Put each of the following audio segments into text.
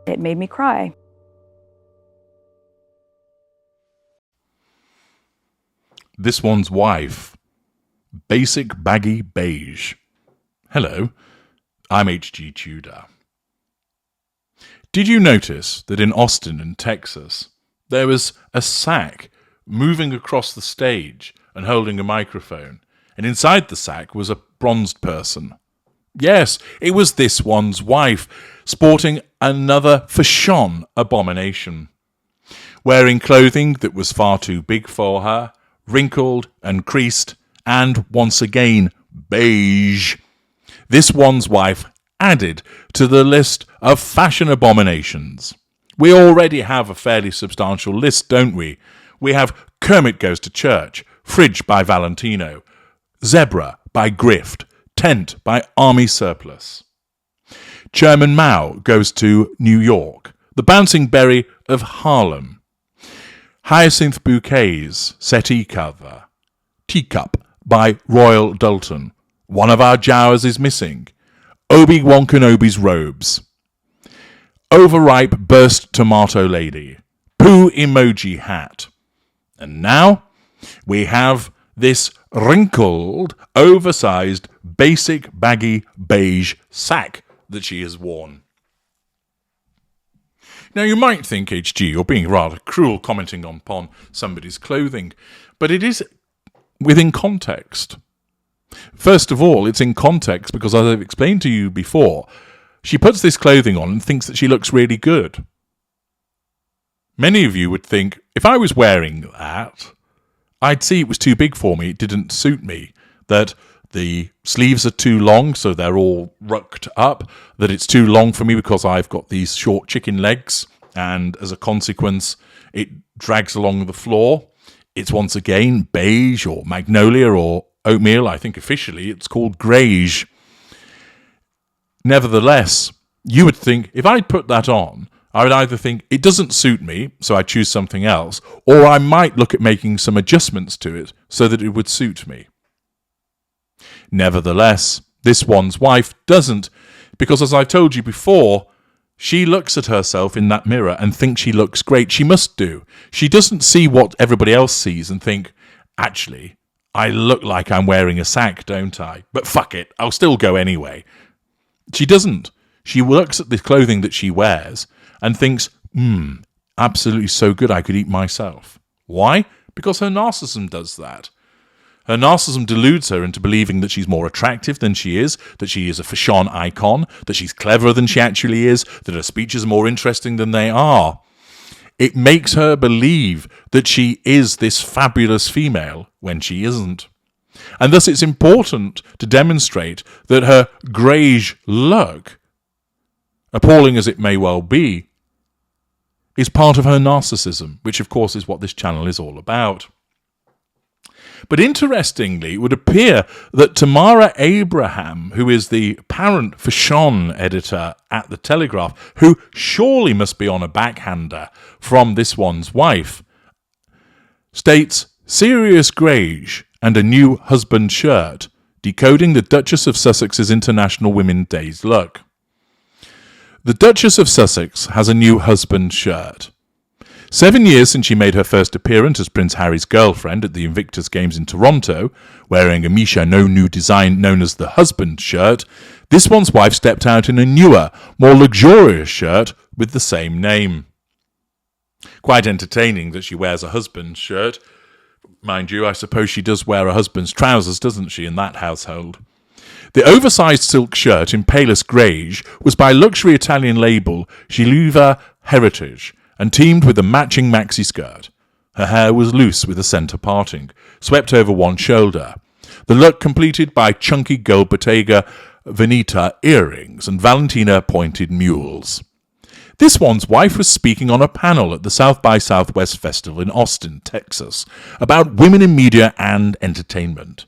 It made me cry. This one's wife. Basic Baggy Beige. Hello, I'm H.G. Tudor. Did you notice that in Austin in Texas, there was a sack moving across the stage and holding a microphone, and inside the sack was a bronzed person? Yes, it was this one's wife, sporting another fashion abomination, wearing clothing that was far too big for her, wrinkled and creased, and once again, beige. This one's wife added to the list of fashion abominations. We already have a fairly substantial list, don't we? We have Kermit Goes to Church, Fridge by Valentino, Zebra by Grift, Tent by Army Surplus. Chairman Mao Goes to New York, The Bouncing Berry of Harlem, Hyacinth Bouquets, Settee Cover, Teacup by Royal Dalton, One of Our Jowers is Missing, Obi-Wan Kenobi's Robes, Overripe Burst Tomato Lady, Poo Emoji Hat. And now we have this wrinkled, oversized, basic, baggy, beige sack that she has worn. Now you might think, HG, you're being rather cruel commenting upon somebody's clothing, but it is within context. First of all, it's in context because, as I've explained to you before, she puts this clothing on and thinks that she looks really good. Many of you would think, if I was wearing that, I'd see it was too big for me, it didn't suit me, that the sleeves are too long, so they're all rucked up, that it's too long for me because I've got these short chicken legs, and as a consequence, it drags along the floor. It's once again beige or magnolia or oatmeal. I think officially it's called greige. Nevertheless, you would think, if I'd put that on, I would either think it doesn't suit me, so I choose something else, or I might look at making some adjustments to it so that it would suit me. Nevertheless, this one's wife doesn't, because as I've told you before, she looks at herself in that mirror and thinks she looks great. She must do. She doesn't see what everybody else sees and think, actually, I look like I'm wearing a sack, don't I? But fuck it, I'll still go anyway. She doesn't. She looks at the clothing that she wears and thinks, absolutely so good I could eat myself. Why? Because her narcissism does that. Her narcissism deludes her into believing that she's more attractive than she is a fashion icon, that she's cleverer than she actually is, that her speeches are more interesting than they are. It makes her believe that she is this fabulous female when she isn't. And thus it's important to demonstrate that her greige look, appalling as it may well be, is part of her narcissism, which of course is what this channel is all about. But interestingly, it would appear that Tamara Abraham, who is the apparent fashion editor at The Telegraph, who surely must be on a backhander from this one's wife, states, "Serious greige and a new husband shirt, decoding the Duchess of Sussex's International Women's Day's look." The Duchess of Sussex has a new husband shirt. 7 years since she made her first appearance as Prince Harry's girlfriend at the Invictus Games in Toronto, wearing a Misha no new design known as the husband shirt, this one's wife stepped out in a newer, more luxurious shirt with the same name. Quite entertaining that she wears a husband's shirt. Mind you, I suppose she does wear a husband's trousers, doesn't she, in that household? The oversized silk shirt in palest greige was by luxury Italian label Gileva Heritage, and teamed with a matching maxi skirt. Her hair was loose with a centre parting, swept over one shoulder. The look completed by chunky gold Bottega Veneta earrings and Valentina pointed mules. This one's wife was speaking on a panel at the South by Southwest Festival in Austin, Texas, about women in media and entertainment.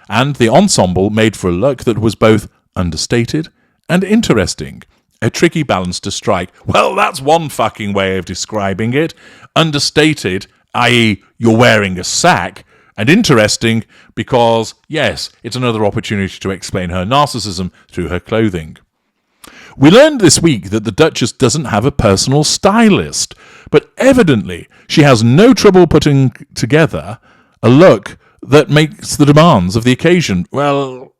And the ensemble made for a look that was both understated and interesting. A tricky balance to strike. Well, that's one fucking way of describing it. Understated, i.e. you're wearing a sack, and interesting because, yes, it's another opportunity to explain her narcissism through her clothing. We learned this week that the Duchess doesn't have a personal stylist, but evidently she has no trouble putting together a look that makes the demands of the occasion. Well,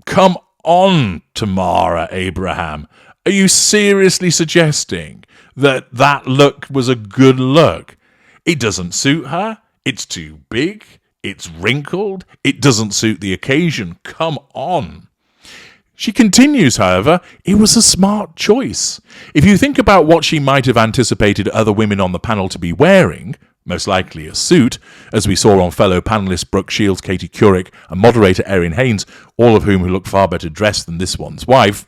come on, Tamara Abraham. Are you seriously suggesting that that look was a good look? It doesn't suit her. It's too big. It's wrinkled. It doesn't suit the occasion. Come on. She continues, however, it was a smart choice. If you think about what she might have anticipated other women on the panel to be wearing, most likely a suit, as we saw on fellow panellists Brooke Shields, Katie Couric, and moderator Erin Haynes, all of whom look far better dressed than this one's wife,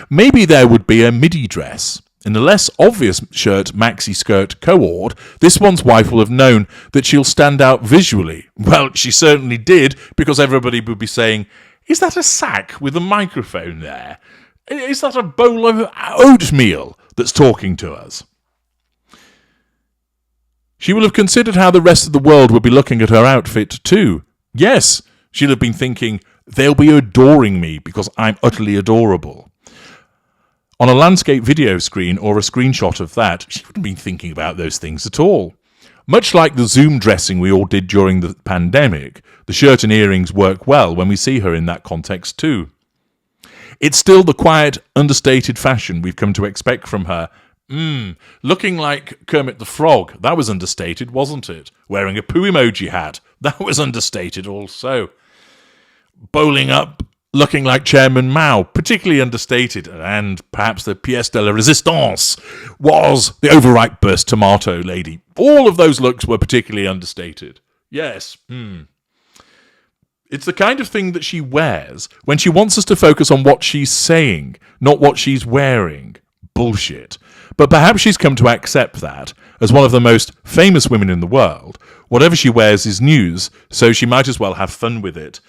maybe there would be a midi dress. In the less obvious shirt maxi skirt cohort, this one's wife will have known that she'll stand out visually. Well, she certainly did, because everybody would be saying, is that a sack with a microphone there? Is that a bowl of oatmeal that's talking to us? She will have considered how the rest of the world would be looking at her outfit too. Yes, she'll have been thinking, they'll be adoring me because I'm utterly adorable. On a landscape video screen or a screenshot of that, she wouldn't be thinking about those things at all. Much like the Zoom dressing we all did during the pandemic, the shirt and earrings work well when we see her in that context too. It's still the quiet, understated fashion we've come to expect from her. Looking like Kermit the Frog, that was understated, wasn't it? Wearing a poo emoji hat, that was understated also. Bowling up, looking like Chairman Mao, particularly understated, and perhaps the pièce de la résistance was the overripe burst tomato lady. All of those looks were particularly understated. Yes. It's the kind of thing that she wears when she wants us to focus on what she's saying, not what she's wearing. Bullshit. But perhaps she's come to accept that, as one of the most famous women in the world, whatever she wears is news, so she might as well have fun with it.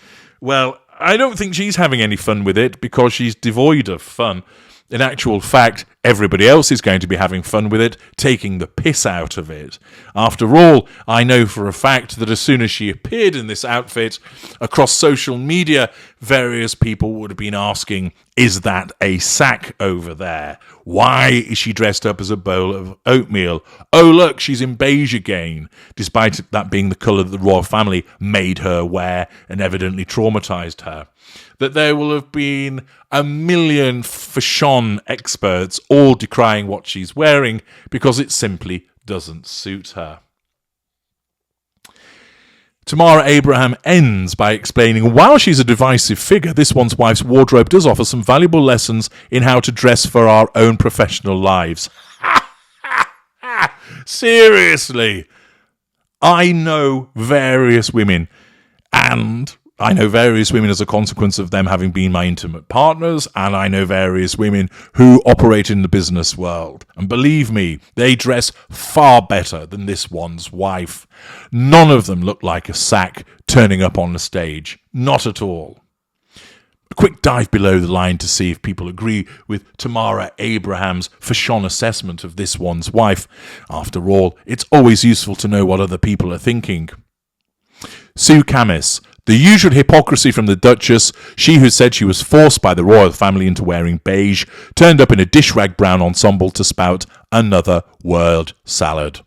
Well, I don't think she's having any fun with it because she's devoid of fun. In actual fact, everybody else is going to be having fun with it, taking the piss out of it. After all, I know for a fact that as soon as she appeared in this outfit, across social media, various people would have been asking, is that a sack over there? Why is she dressed up as a bowl of oatmeal? Oh, look, she's in beige again, despite that being the colour that the royal family made her wear and evidently traumatised her. That there will have been a million fashion experts all decrying what she's wearing because it simply doesn't suit her. Tamara Abraham ends by explaining, while she's a divisive figure, this one's wife's wardrobe does offer some valuable lessons in how to dress for our own professional lives. Seriously, I know various women, and I know various women as a consequence of them having been my intimate partners, and I know various women who operate in the business world. And believe me, they dress far better than this one's wife. None of them look like a sack turning up on the stage. Not at all. A quick dive below the line to see if people agree with Tamara Abraham's fashion assessment of this one's wife. After all, it's always useful to know what other people are thinking. Sue Camis. The usual hypocrisy from the Duchess, she who said she was forced by the royal family into wearing beige, turned up in a dish-rag brown ensemble to spout another word salad.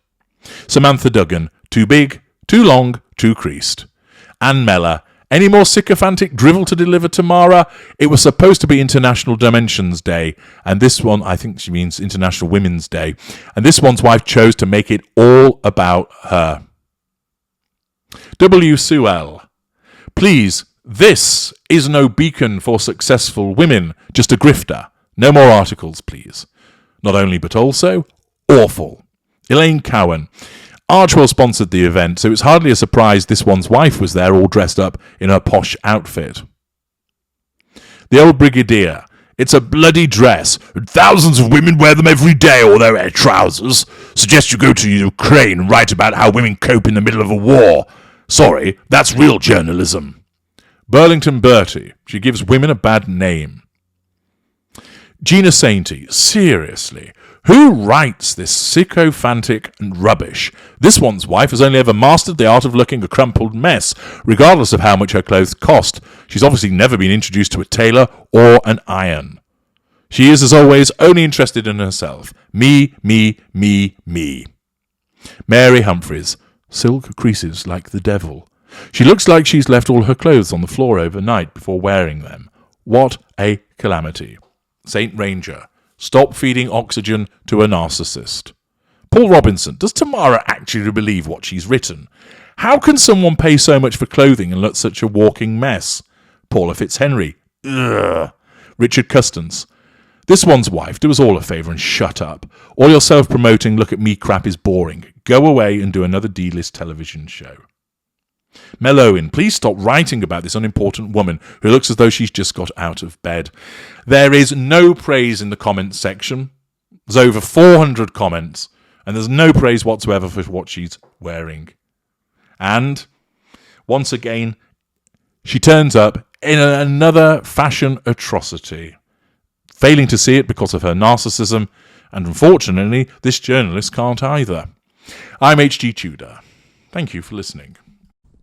Samantha Duggan, too big, too long, too creased. Anne Meller, any more sycophantic drivel to deliver, Tamara? It was supposed to be International Dimensions Day, and this one, I think she means International Women's Day, and this one's wife chose to make it all about her. W. Sewell. Please, this is no beacon for successful women, just a grifter. No more articles, please. Not only, but also, awful. Elaine Cowan. Archwell sponsored the event, so it's hardly a surprise this one's wife was there all dressed up in her posh outfit. The Old Brigadier. It's a bloody dress. Thousands of women wear them every day, or they wear trousers. Suggest you go to Ukraine and write about how women cope in the middle of a war. Sorry, that's real journalism. Burlington Bertie. She gives women a bad name. Gina Sainty. Seriously, who writes this sycophantic and rubbish? This one's wife has only ever mastered the art of looking a crumpled mess, regardless of how much her clothes cost. She's obviously never been introduced to a tailor or an iron. She is, as always, only interested in herself. Me, me, me, me. Mary Humphreys. Silk creases like the devil. She looks like she's left all her clothes on the floor overnight before wearing them. What a calamity. Saint Ranger. Stop feeding oxygen to a narcissist. Paul Robinson. Does Tamara actually believe what she's written? How can someone pay so much for clothing and look such a walking mess? Paula Fitzhenry. Ugh. Richard Custance. This one's wife, do us all a favour and shut up. All your self-promoting look at me crap is boring. Go away and do another D-list television show. Mel Owen, please stop writing about this unimportant woman who looks as though she's just got out of bed. There is no praise in the comments section. There's over 400 comments, and there's no praise whatsoever for what she's wearing. And, once again, she turns up in another fashion atrocity. Failing to see it because of her narcissism, and unfortunately, this journalist can't either. I'm H.G. Tudor. Thank you for listening.